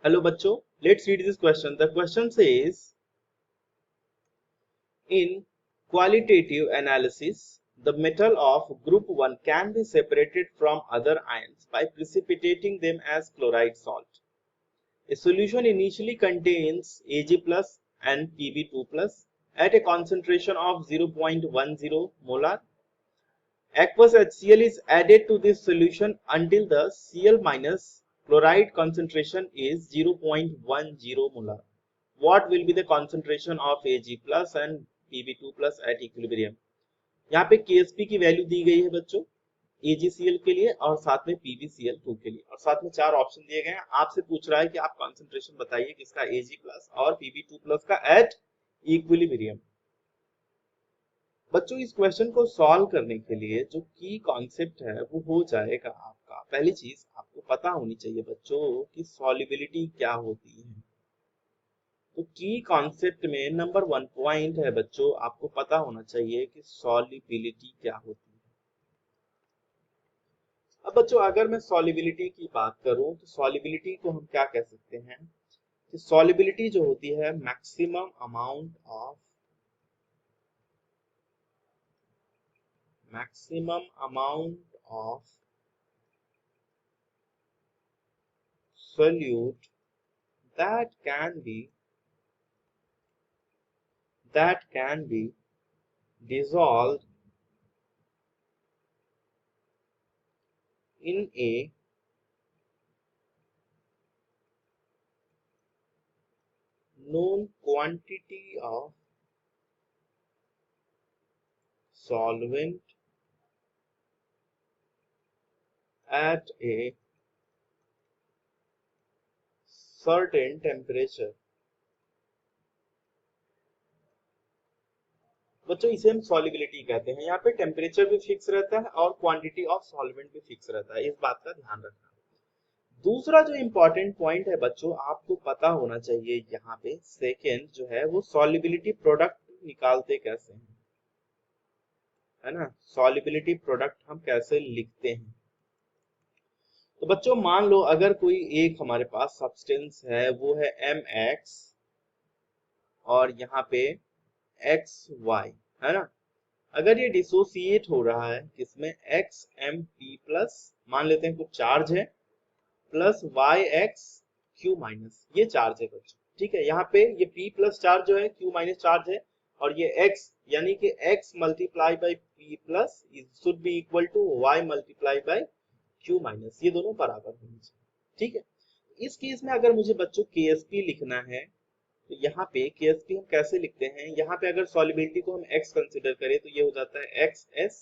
Hello bachcho, let's read this question. The question says, in qualitative analysis, the metal of group 1 can be separated from other ions by precipitating them as chloride salt. A solution initially contains Ag plus and Pb2 plus at a concentration of 0.10 molar. Aqueous HCl is added to this solution until the Cl minus chloride concentration is 0.10 molar. What will be the concentration of Ag plus and Pb2 plus at equilibrium? यहाँ पे KSP की value दी गई है बच्चों AgCl के लिए और साथ में PbCl2 के लिए और साथ में चार ऑप्शन दिए गए हैं। आपसे पूछ रहा है कि आप कॉन्सेंट्रेशन बताइए किसका Ag प्लस और Pb2 प्लस का एट इक्विलिब्रियम। बच्चों इस क्वेश्चन को सॉल्व करने के लिए जो की कॉन्सेप्ट है वो हो जाएगा आपका, पहली चीज आपको पता होनी चाहिए बच्चों कि सॉल्युबिलिटी क्या होती है। तो की कॉन्सेप्ट में नंबर 1 पॉइंट है बच्चों, आपको पता होना चाहिए कि सॉल्युबिलिटी क्या होती है। अब बच्चों अगर मैं सॉल्युबिलिटी की बात करूं तो सॉल्युबिलिटी को हम क्या कह सकते हैं कि सॉल्युबिलिटी जो होती है maximum amount of solute that can be dissolved in a known quantity of solvent at a certain temperature। बच्चों इसे हम सॉल्युबिलिटी कहते हैं। यहाँ पे टेम्परेचर भी फिक्स रहता है और क्वांटिटी ऑफ सॉल्वेंट भी फिक्स रहता है, इस बात का ध्यान रखना। दूसरा जो इंपॉर्टेंट पॉइंट है बच्चों आपको पता होना चाहिए यहाँ पे सेकेंड जो है वो सॉल्युबिलिटी प्रोडक्ट निकालते कैसे हैं, है ना। सॉल्युबिलिटी प्रोडक्ट हम कैसे लिखते हैं। तो बच्चों मान लो अगर कोई एक हमारे पास सब्सटेंस है वो है MX और यहाँ पे XY, है ना। अगर ये डिसोसिएट हो रहा है किसमें XMP प्लस, मान लेते हैं कुछ चार्ज है, प्लस YXQ माइनस, ये चार्ज है बच्चों, ठीक है। यहाँ पे ये P प्लस चार्ज जो है Q माइनस चार्ज है और ये X यानी कि X multiply by P plus should be equal to Y multiply by Q minus, ये दोनों बराबर होने चाहिए, ठीक है। इस केस में अगर मुझे बच्चों KSP लिखना है तो यहाँ पे KSP हम कैसे लिखते हैं, यहाँ पे अगर सॉल्युबिलिटी को हम X कंसीडर करें तो ये हो जाता है XS,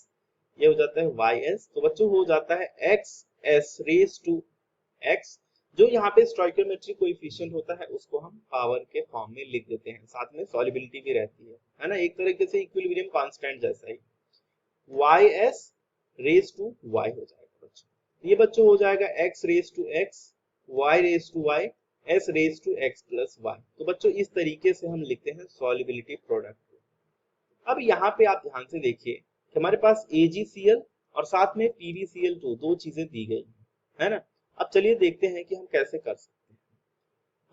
ये हो जाता है YS, तो बच्चों हो जाता है XS रेज टू X, जो यहाँ पे स्टोइकियोमेट्रिक कोएफिशिएंट होता है उसको हम पावर के फॉर्म में लिख देते हैं, साथ में सॉल्युबिलिटी भी रहती है ना, एक तरीके से इक्विलिब्रियम कांस्टेंट जैसा ही। YS रेज टू Y हो जाएगा बच्चों, ये बच्चों हो जाएगा X raise to X, Y raise to Y, S raise to X plus Y। तो बच्चों इस तरीके से हम लिखते हैं सॉल्युबिलिटी प्रोडक्ट। अब यहाँ पे आप ध्यान से देखिए कि हमारे पास AgCl और साथ में PbCl2 दो चीजें दी गई है ना। अब चलिए देखते हैं कि हम कैसे कर सकते हैं।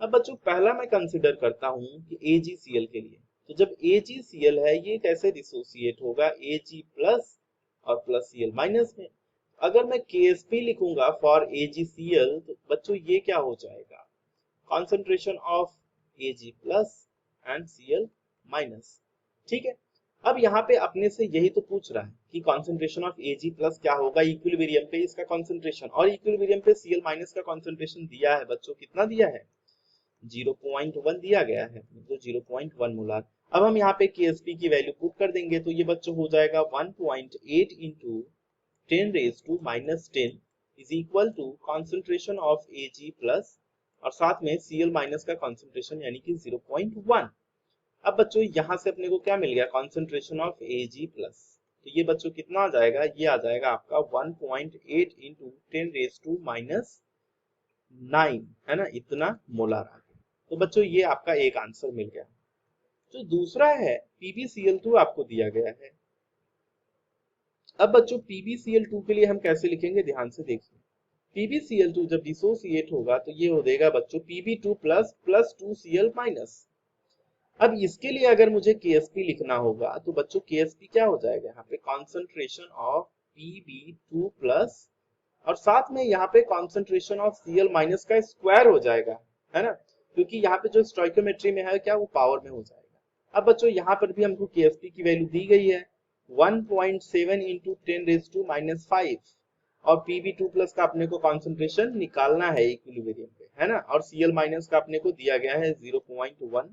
अब बच्चों पहला मैं कंसिडर करता हूं कि AgCl के लिए, तो जब AgCl है ये कैसे डिसोसिएट होगा Ag प्लस और प्लस Cl माइनस में। अगर मैं KSP लिखूंगा फॉर AgCl तो बच्चों ये क्या हो जाएगा, concentration of Ag plus and Cl minus, ठीक है। अब यहाँ पे अपने से यही तो पूछ रहा है कि concentration of Ag plus क्या होगा इक्विलिब्रियम पे इसका concentration, और इक्विलिब्रियम पे Cl minus का concentration दिया है बच्चों, कितना दिया है 0.1 दिया गया है, तो 0.1 मोलार। अब हम यहाँ पे KSP की वैल्यू पुट कर देंगे तो ये बच्चों हो जाएगा 1.8 into 10 raised to minus 10 is equal to concentration of Ag plus और साथ में Cl माइनस का कंसंट्रेशन यानी कि 0.1। अब बच्चों यहां से अपने को क्या मिल गया, कंसंट्रेशन ऑफ Ag प्लस, तो ये बच्चों कितना आ जाएगा, ये आ जाएगा आपका 1.8 into 10 raised to minus 9, है ना, इतना मोलार आ गया। तो बच्चों ये आपका एक आंसर मिल गया। जो दूसरा है PbCl2 आपको दिया गया है। अब बच्चों PbCl2 के लिए हम कैसे लिखेंगे ध्यान से देखिए, PbCl2 जब डिसोसिएट होगा तो ये हो जाएगा बच्चों Pb2 plus plus 2Cl minus. अब इसके लिए अगर मुझे KSP लिखना होगा तो बच्चों KSP क्या हो जाएगा, यहाँ पे कॉन्सेंट्रेशन ऑफ Pb2 प्लस और साथ में यहाँ पे कॉन्सेंट्रेशन ऑफ Cl माइनस का स्क्वायर हो जाएगा, है ना, क्योंकि यहाँ पे जो स्टोइकोमेट्री में है क्या वो पावर में हो जाएगा। अब बच्चों यहाँ पर भी हमको KSP की वैल्यू दी गई है 1.7 इंटू 10⁻⁵ और Pb2 प्लस का अपने को कॉन्सेंट्रेशन निकालना है इक्विलिब्रियम पे, है ना, और Cl माइनस का अपने को दिया गया है 0.1,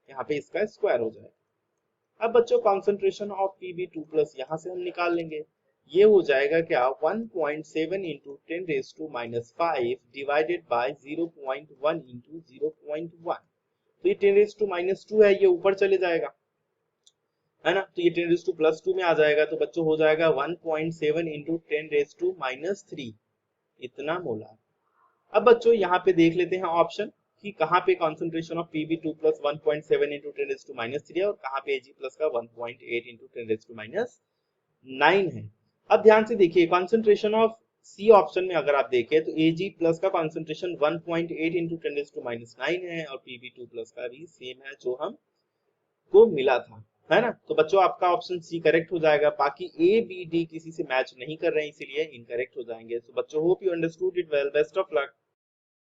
यहाँ पे इसका स्क्वायर हो जाएगा। अब बच्चों कॉन्सेंट्रेशन ऑफ Pb2 प्लस यहाँ से हम निकाल लेंगे, ये हो जाएगा क्या 1.7 इंटू 10⁻⁵ डिवाइडेड बाय 0.1 इंटू 0.1, तो ये 10⁻⁻2 है, ये ऊपर चले जाएगा, है ना, तो ये 10⁻2 में आ जाएगा, तो बच्चों हो जाएगा 1.7 इंटू 10⁻⁻3 इतना मोलार। अब बच्चों यहाँ पे देख लेते हैं ऑप्शन कि कहाँ पे concentration of Pb2 plus 1.7 into 10⁻³ है और कहाँ पे Ag प्लस का 1.8 इंटू 10⁻9 है। अब ध्यान से देखिए कॉन्सेंट्रेशन ऑफ सी ऑप्शन में अगर आप देखें तो Ag प्लस का कॉन्सेंट्रेशन 1.8 इंटू 10⁻9 है और Pb2 प्लस का भी सेम है जो हम को मिला था, है ना, तो बच्चों आपका ऑप्शन सी करेक्ट हो जाएगा। बाकी ए बी डी किसी से मैच नहीं कर रहे हैं इसीलिए इनकरेक्ट हो जाएंगे। तो बच्चों hope you understood it well, best of luck.